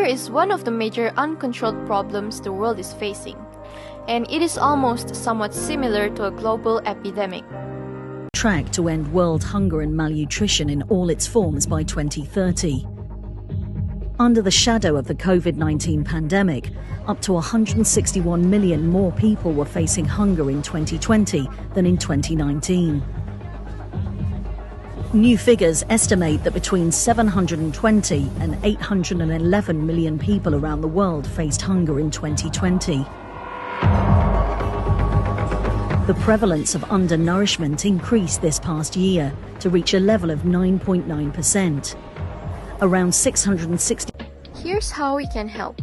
is one of the major uncontrolled problems the world is facing, and it is almost somewhat similar to a global epidemic. Track to end world hunger and malnutrition in all its forms by 2030. Under the shadow of the COVID-19 pandemic, up to 161 million more people were facing hunger in 2020 than in 2019. New figures estimate that between 720 and 811 million people around the world faced hunger in 2020. The prevalence of undernourishment increased this past year to reach a level of 9.9%. Around 660. Here's how we can help.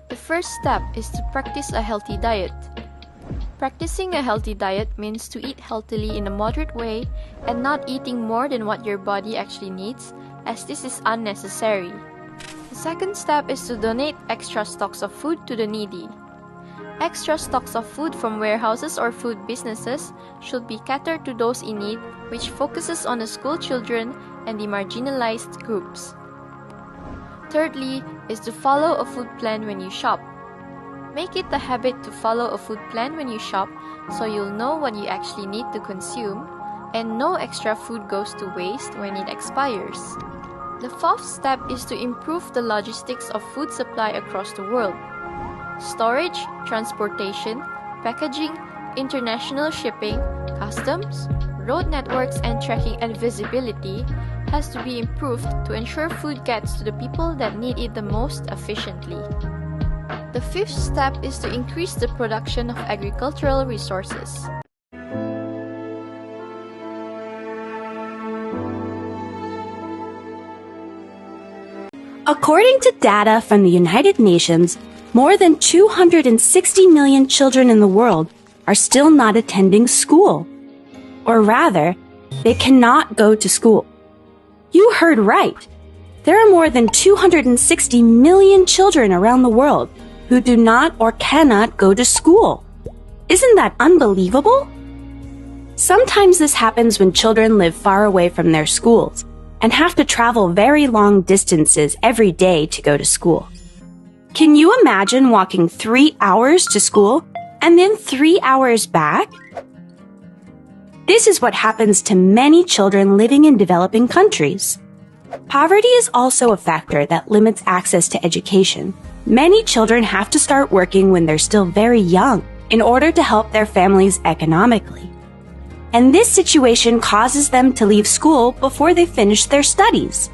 The first step is to practice a healthy diet. Practicing a healthy diet means to eat healthily in a moderate way and not eating more than what your body actually needs, as this is unnecessary. The second step is to donate extra stocks of food to the needy. Extra stocks of food from warehouses or food businesses should be catered to those in need, which focuses on the school children and the marginalized groups. Thirdly is to follow a food plan when you shop. Make it a habit to follow a food plan when you shop so you'll know what you actually need to consume and no extra food goes to waste when it expires. The fourth step is to improve the logistics of food supply across the world. Storage, transportation, packaging, international shipping, customs, road networks and tracking and visibility has to be improved to ensure food gets to the people that need it the most efficiently. The fifth step is to increase the production of agricultural resources. According to data from the United Nations, more than 260 million children in the world are still not attending school. Or rather, they cannot go to school. You heard right. There are more than 260 million children around the world who do not or cannot go to school. Isn't that unbelievable? Sometimes this happens when children live far away from their schools and have to travel very long distances every day to go to school. Can you imagine walking 3 hours to school and then 3 hours back? This is what happens to many children living in developing countries. Poverty is also a factor that limits access to education. Many children have to start working when they're still very young in order to help their families economically. And this situation causes them to leave school before they finish their studies.